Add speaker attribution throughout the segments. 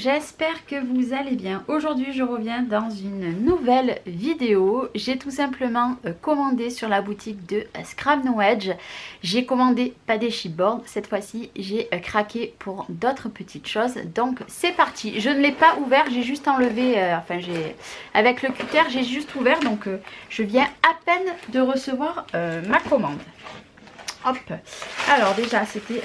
Speaker 1: j'espère que vous allez bien. Aujourd'hui je reviens dans une nouvelle vidéo. J'ai tout simplement commandé sur la boutique de Scrap No Edge. J'ai commandé pas des chipboards, cette fois-ci j'ai craqué pour d'autres petites choses. Donc c'est parti, je ne l'ai pas ouvert, j'ai juste enlevé, avec le cutter j'ai juste ouvert. Donc je viens à peine de recevoir ma commande. Hop, alors déjà c'était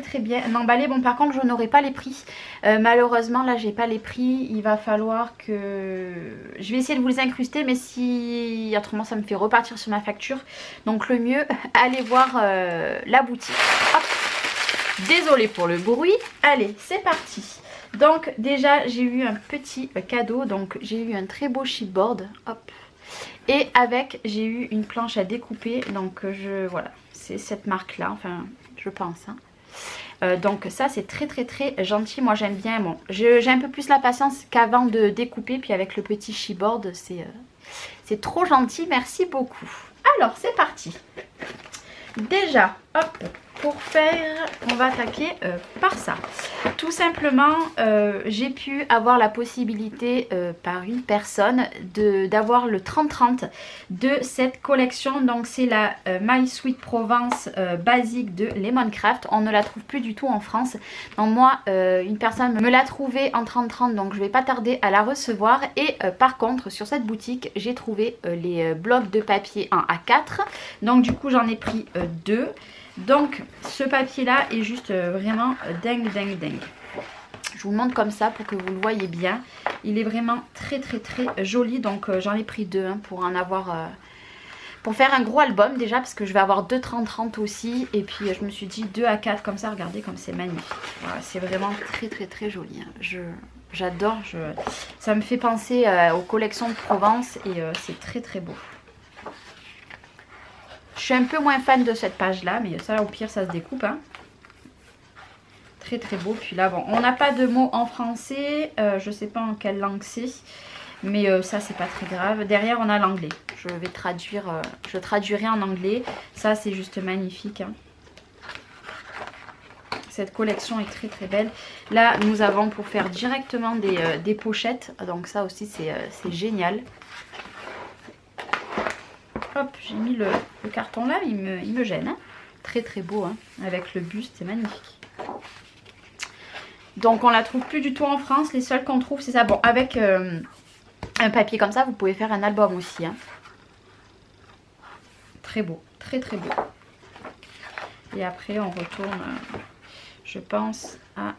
Speaker 1: très bien emballé. Bon, par contre je n'aurai pas les prix, malheureusement là j'ai pas les prix. Il va falloir que je vais essayer de vous les incruster, mais si autrement ça me fait repartir sur ma facture, donc le mieux allez voir la boutique. Hop, désolée pour le bruit. Allez, c'est parti. Donc déjà j'ai eu un petit cadeau, donc j'ai eu un très beau chipboard. Hop, et avec j'ai eu une planche à découper. Donc voilà, c'est cette marque là, enfin je pense hein. Donc ça c'est très gentil. Moi j'aime bien. Bon, j'ai un peu plus la patience qu'avant de découper, puis avec le petit chipboard c'est trop gentil, merci beaucoup. Alors c'est parti. Déjà hop, pour faire, on va attaquer par ça. Tout simplement, j'ai pu avoir la possibilité par une personne d'avoir le 30-30 de cette collection. Donc c'est la My Sweet Provence basique de Lemoncraft. On ne la trouve plus du tout en France. Donc moi, une personne me l'a trouvée en 30-30, donc je vais pas tarder à la recevoir. Et par contre, sur cette boutique, j'ai trouvé les blocs de papier en A4. Donc du coup, j'en ai pris deux. Donc ce papier là est juste vraiment dingue. Je vous le montre comme ça pour que vous le voyez bien. Il est vraiment très joli. Donc j'en ai pris deux hein, pour en avoir pour faire un gros album déjà, parce que je vais avoir deux 30-30 aussi. Et puis je me suis dit 2 à 4 comme ça. Regardez comme c'est magnifique. Voilà, c'est vraiment très joli hein. J'adore. Ça me fait penser aux collections de Provence et c'est très beau. Je suis un peu moins fan de cette page là, mais ça au pire ça se découpe hein. Très beau. Puis là bon, on n'a pas de mots en français, je sais pas en quelle langue c'est, mais ça c'est pas très grave. Derrière on a l'anglais, je vais traduire, je traduirai en anglais. Ça c'est juste magnifique hein. Cette collection est très belle. Là nous avons pour faire directement des pochettes, donc ça aussi c'est génial. Hop, j'ai mis le carton là, il me gêne. Hein. Très beau, hein, avec le buste, c'est magnifique. Donc on la trouve plus du tout en France. Les seuls qu'on trouve, c'est ça. Bon, avec un papier comme ça, vous pouvez faire un album aussi. Hein. Très beau, très beau. Et après, on retourne, je pense, à...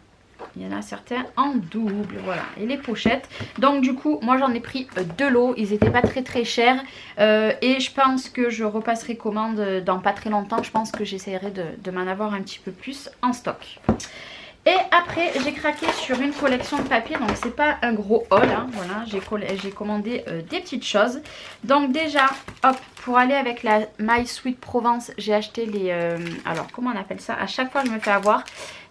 Speaker 1: Il y en a certains en double, voilà. Et les pochettes. Donc du coup, moi j'en ai pris deux lots. Ils n'étaient pas très chers. Et je pense que je repasserai commande dans pas très longtemps. Je pense que j'essaierai de m'en avoir un petit peu plus en stock. Et après, j'ai craqué sur une collection de papier. Donc c'est pas un gros haul. Hein, voilà, j'ai commandé des petites choses. Donc déjà, hop, pour aller avec la My Sweet Provence, j'ai acheté les... alors comment on appelle ça? À chaque fois je me fais avoir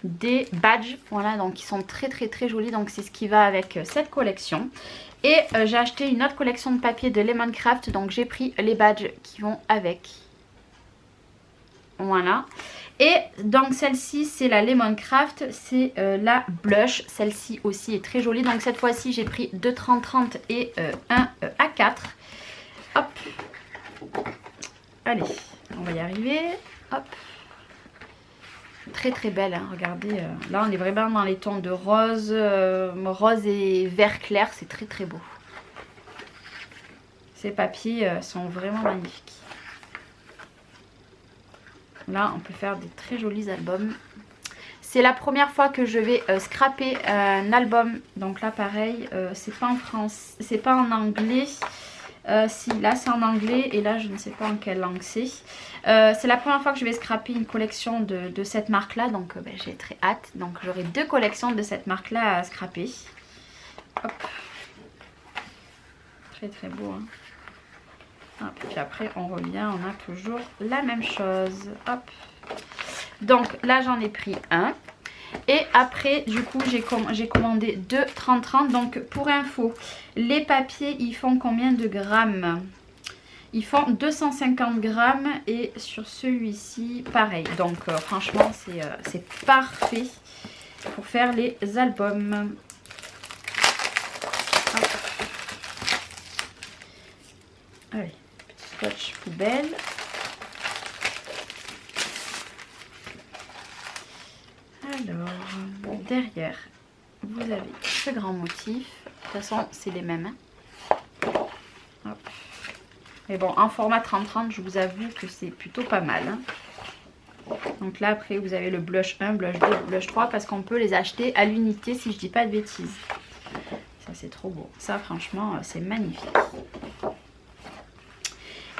Speaker 1: des badges. Voilà, donc ils sont très jolis. Donc c'est ce qui va avec cette collection. Et j'ai acheté une autre collection de papier de Lemoncraft. Donc j'ai pris les badges qui vont avec. Voilà. Et donc celle-ci c'est la Lemoncraft, c'est la blush, celle-ci aussi est très jolie. Donc cette fois-ci j'ai pris 2 30-30 et un A4. Hop, allez, on va y arriver. Hop, très belle, hein. Regardez, là on est vraiment dans les tons de rose, rose et vert clair, c'est très beau. Ces papiers sont vraiment magnifiques. Là, on peut faire des très jolis albums. C'est la première fois que je vais scraper un album. Donc là, pareil, c'est pas en France, c'est pas en anglais. Si, là c'est en anglais et là je ne sais pas en quelle langue c'est. C'est la première fois que je vais scraper une collection de cette marque-là. Donc j'ai très hâte. Donc j'aurai deux collections de cette marque-là à scraper. Hop. Très beau, hein. Hop, puis après on revient, on a toujours la même chose. Hop. Donc là j'en ai pris un. Et après du coup j'ai commandé deux 30-30. Donc pour info, les papiers ils font combien de grammes? Ils font 250 grammes. Et sur celui-ci pareil. Donc franchement c'est parfait pour faire les albums. Allez, petit scotch poubelle. Alors, derrière, vous avez ce grand motif. De toute façon, c'est les mêmes. Hop. Mais bon, en format 30-30, je vous avoue que c'est plutôt pas mal. Donc là, après, vous avez le blush 1, blush 2, blush 3, parce qu'on peut les acheter à l'unité, si je dis pas de bêtises. Ça, c'est trop beau. Ça, franchement, c'est magnifique.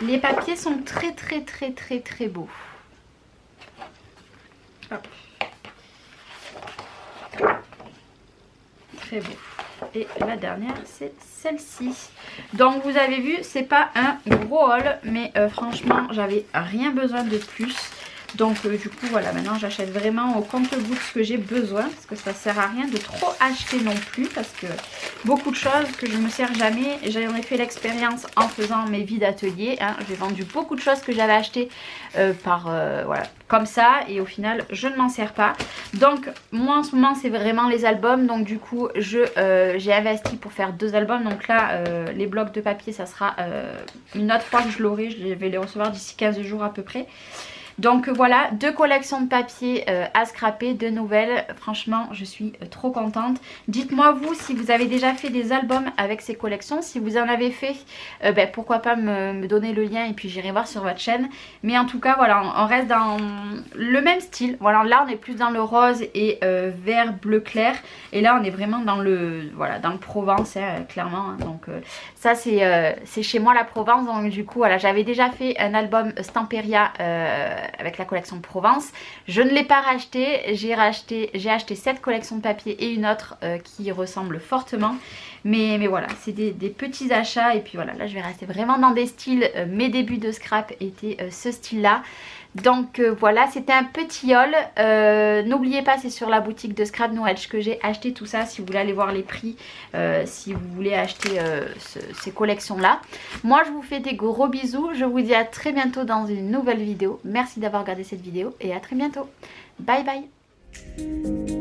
Speaker 1: Les papiers sont très, très, très, très, très beaux. Hop. Très beau. Et la dernière, c'est celle-ci. Donc, vous avez vu, c'est pas un gros haul, mais franchement, j'avais rien besoin de plus. Donc, du coup, voilà, maintenant, j'achète vraiment au compte-gouttes ce que j'ai besoin. Parce que ça sert à rien de trop acheter non plus. Parce que beaucoup de choses que je ne me sers jamais. J'en ai fait l'expérience en faisant mes vides ateliers. Hein. J'ai vendu beaucoup de choses que j'avais achetées voilà, comme ça. Et au final, je ne m'en sers pas. Donc, moi, en ce moment, c'est vraiment les albums. Donc, du coup, j'ai investi pour faire 2 albums. Donc là, les blocs de papier, ça sera une autre fois que je l'aurai. Je vais les recevoir d'ici 15 jours à peu près. Donc voilà, 2 collections de papier à scraper, 2 nouvelles. Franchement, je suis trop contente. Dites-moi vous si vous avez déjà fait des albums avec ces collections. Si vous en avez fait, pourquoi pas me donner le lien et puis j'irai voir sur votre chaîne. Mais en tout cas, voilà, on reste dans le même style. Voilà, là on est plus dans le rose et vert bleu clair. Et là on est vraiment dans le, voilà, dans le Provence, hein, clairement. Hein. Donc ça c'est chez moi la Provence. Donc du coup, voilà, j'avais déjà fait un album Stamperia avec la collection Provence. Je ne l'ai pas racheté. J'ai acheté cette collection de papier et une autre qui ressemble fortement. Mais voilà, c'est des petits achats. Et puis voilà, là je vais rester vraiment dans des styles. Mes débuts de scrap étaient ce style-là. Donc voilà, c'était un petit haul. N'oubliez pas, c'est sur la boutique de Scrap New Edge que j'ai acheté tout ça. Si vous voulez aller voir les prix, si vous voulez acheter ces collections-là. Moi, je vous fais des gros bisous. Je vous dis à très bientôt dans une nouvelle vidéo. Merci d'avoir regardé cette vidéo et à très bientôt. Bye bye.